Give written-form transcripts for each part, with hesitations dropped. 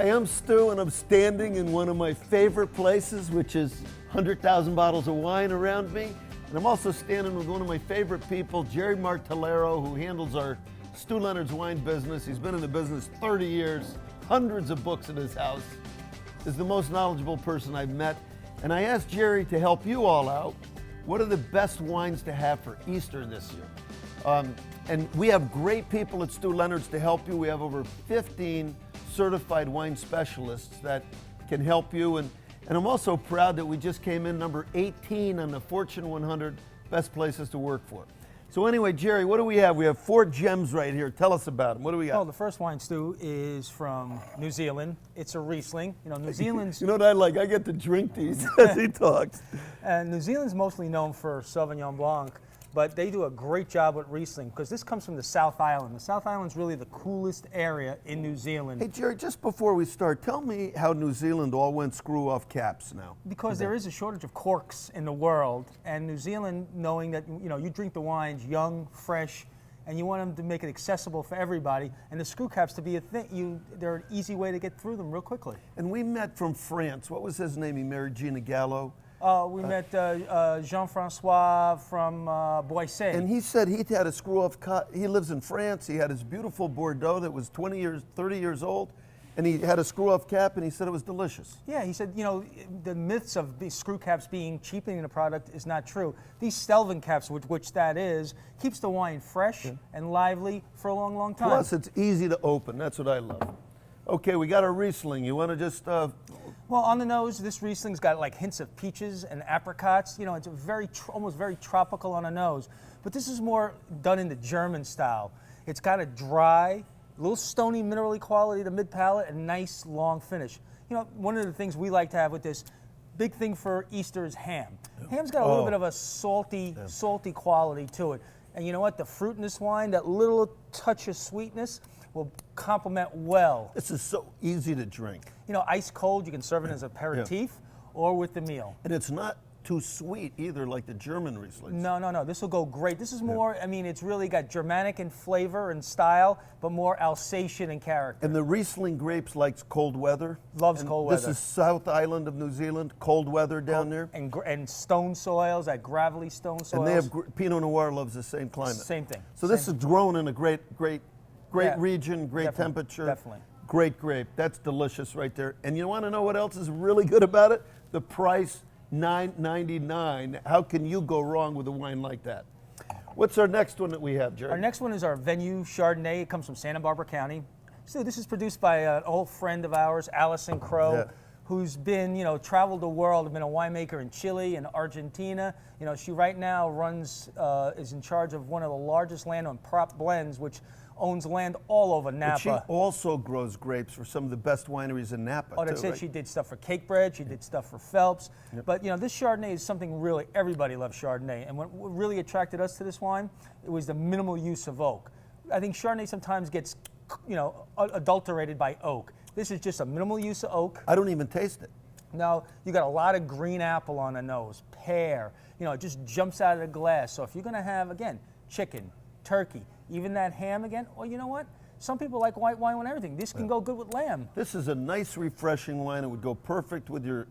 Hi, I'm Stu, and I'm standing in one of my favorite places, which is 100,000 bottles of wine around me. And I'm also standing with one of my favorite people, Jerry Martellero, who handles our Stu Leonard's wine business. He's been in the business 30 years, hundreds of books in his house, is the most knowledgeable person I've met. And I asked Jerry to help you all out. What are the best wines to have for Easter this year? And we have great people at Stu Leonard's to help you. We have over 15 certified wine specialists that can help you. And I'm also proud that we just came in number 18 on the Fortune 100 Best Places to Work For. So anyway, Jerry, what do we have? We have 4 gems right here. Tell us about them. What do we got? Well, the first wine, Stu, is from New Zealand. It's a Riesling. You know, New Zealand's... You know what I like? I get to drink these as he talks. And New Zealand's mostly known for Sauvignon Blanc, but they do a great job with Riesling because this comes from the South Island. The South Island's really the coolest area in New Zealand. Hey, Jerry, just before we start, tell me how New Zealand all went screw-off caps now. Because there is a shortage of corks in the world, and New Zealand, knowing that you drink the wines young, fresh, and you want them to make it accessible for everybody, and the screw caps to be a thing, they're an easy way to get through them real quickly. And we met from France. What was his name? He married Gina Gallo. We met Jean-Francois from Boissé. And he said he'd had a screw-off cut. He lives in France. He had his beautiful Bordeaux that was 20 years, 30 years old, and he had a screw-off cap, and he said it was delicious. Yeah, he said, the myths of these screw caps being cheapening the product is not true. These Stelvin caps, which that is, keeps the wine fresh and lively for a long, long time. Plus, it's easy to open. That's what I love. Okay, we got a Riesling. You want to just... Well, on the nose, this Riesling's got like hints of peaches and apricots. It's a almost very tropical on the nose. But this is more done in the German style. It's got a dry, little stony minerally quality to mid-palate and nice long finish. One of the things we like to have with this, big thing for Easter is ham. Ham's got a little bit of a salty quality to it. And you know what? The fruit in this wine, that little touch of sweetness, will complement well. This is so easy to drink. Ice cold, you can serve it as aperitif or with the meal. And it's not too sweet either, like the German Rieslings. No, this will go great. This is more, it's really got Germanic in flavor and style, but more Alsatian in character. And the Riesling grapes likes cold weather? Loves cold weather. This is South Island of New Zealand, cold weather down there? And stone soils, that gravelly stone soils. And they have, Pinot Noir loves the same climate. Same thing. So this is grown in a great region, great temperature. Definitely. Great grape. That's delicious right there. And you want to know what else is really good about it? The price, $9.99. How can you go wrong with a wine like that? What's our next one that we have, Jerry? Our next one is our Venue Chardonnay. It comes from Santa Barbara County. So this is produced by an old friend of ours, Allison Crow, who's been, traveled the world, been a winemaker in Chile and Argentina. She right now is in charge of one of the largest land on prop blends, which owns land all over Napa. But she also grows grapes for some of the best wineries in Napa. Oh, that's it. Right? She did stuff for Cakebread. She did stuff for Phelps. Yep. But this Chardonnay is something really, everybody loves Chardonnay. And what really attracted us to this wine, it was the minimal use of oak. I think Chardonnay sometimes gets, adulterated by oak. This is just a minimal use of oak. I don't even taste it. No, you got a lot of green apple on the nose, pear. It just jumps out of the glass. So if you're going to have, again, chicken, turkey, even that ham again, well, you know what? Some people like white wine with everything. This can go good with lamb. This is a nice, refreshing wine. It would go perfect with your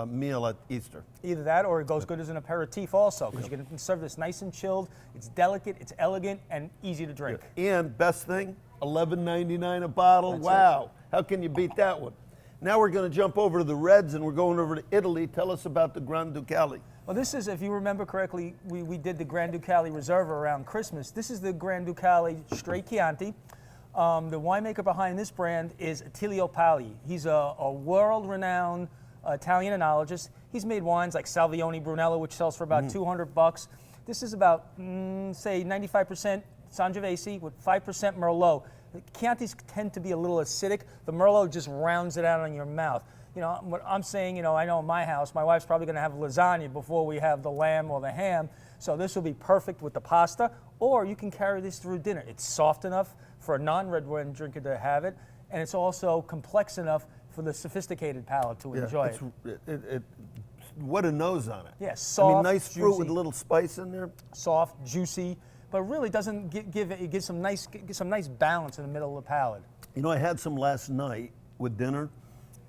meal at Easter. Either that, or it goes good as an aperitif also, because you can serve this nice and chilled. It's delicate, it's elegant, and easy to drink. And best thing, $11.99 a bottle. That's wow! it. How can you beat that one? Now we're going to jump over to the reds, and we're going over to Italy. Tell us about the Granducale. Well, this is, if you remember correctly, we did the Granducale Reserva around Christmas. This is the Granducale Straight Chianti. The winemaker behind this brand is Attilio Pali. He's a world-renowned Italian enologist. He's made wines like Salvione Brunello, which sells for about $200. This is about, say, 95% Sangiovese with 5% Merlot. Chiantis tend to be a little acidic. The Merlot just rounds it out on your mouth. What I'm saying, I know in my house, my wife's probably going to have lasagna before we have the lamb or the ham. So this will be perfect with the pasta, or you can carry this through dinner. It's soft enough for a non-red wine drinker to have it, and it's also complex enough for the sophisticated palate to enjoy it. What a nose on it. Yeah, soft, nice juicy, fruit with a little spice in there. Soft, juicy, but really doesn't it gives some nice balance in the middle of the palate. I had some last night, with dinner,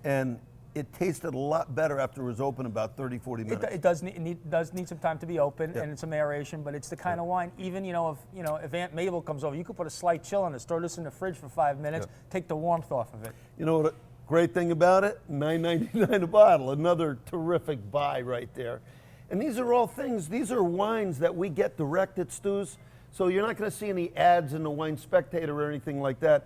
and it tasted a lot better after it was open about 30, 40 minutes. It does need some time to be open and some aeration, but it's the kind of wine. Even if Aunt Mabel comes over, you could put a slight chill on it, throw this in the fridge for 5 minutes, take the warmth off of it. You know what? Great thing about it, $9.99 a bottle. Another terrific buy right there. And these are all things. These are wines that we get direct at Stu's. So you're not going to see any ads in the Wine Spectator or anything like that.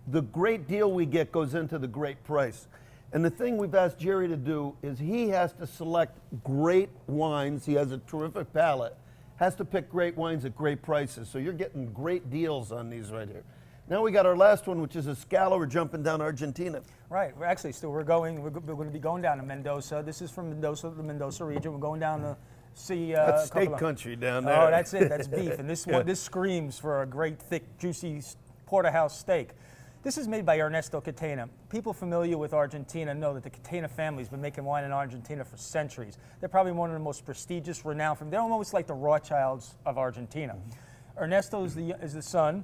The great deal we get goes into the great price. And the thing we've asked Jerry to do is he has to select great wines. He has a terrific palate. Has to pick great wines at great prices. So you're getting great deals on these right here. Now we got our last one, which is a Scala. We're jumping down Argentina. Right. We're actually still we're going to be going down to Mendoza. This is from Mendoza, the Mendoza region. We're going down to see that's steak country down there. Oh, that's it. That's beef. And this screams for a great, thick, juicy porterhouse steak. This is made by Ernesto Catena. People familiar with Argentina know that the Catena family has been making wine in Argentina for centuries. They're probably one of the most prestigious, renowned. They're almost like the Rothschilds of Argentina. Ernesto is the son.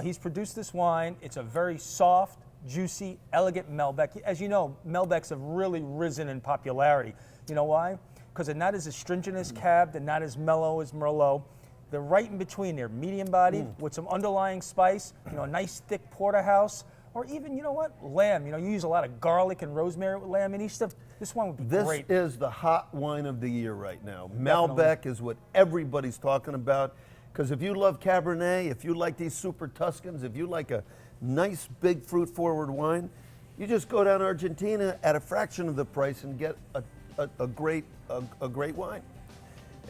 He's produced this wine. It's a very soft, juicy, elegant Malbec. As you know, Malbecs have really risen in popularity. You know why? Because they're not as astringent as Cab, they're not as mellow as Merlot. They're right in between. They're medium bodied with some underlying spice, a nice thick porterhouse, or even, lamb. You use a lot of garlic and rosemary with lamb and stuff. This one would be great. This is the hot wine of the year right now. Malbec is what everybody's talking about. Because if you love Cabernet, if you like these super Tuscans, if you like a nice big fruit forward wine, you just go down to Argentina at a fraction of the price and get a great wine.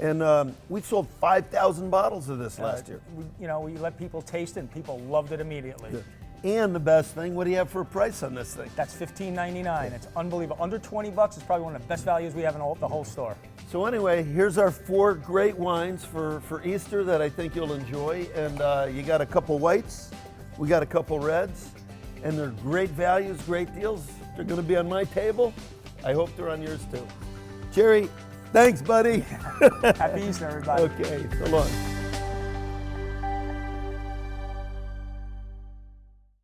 And we sold 5,000 bottles of this last year. We let people taste it, and people loved it immediately. Yeah. And the best thing, what do you have for a price on this thing? That's $15.99. It's unbelievable. Under $20, it's probably one of the best values we have in the whole store. So anyway, here's our 4 great wines for Easter that I think you'll enjoy. And you got a couple whites, we got a couple reds, and they're great values, great deals. They're going to be on my table. I hope they're on yours too. Jerry, thanks, buddy. Happy Easter, everybody. Okay, so long.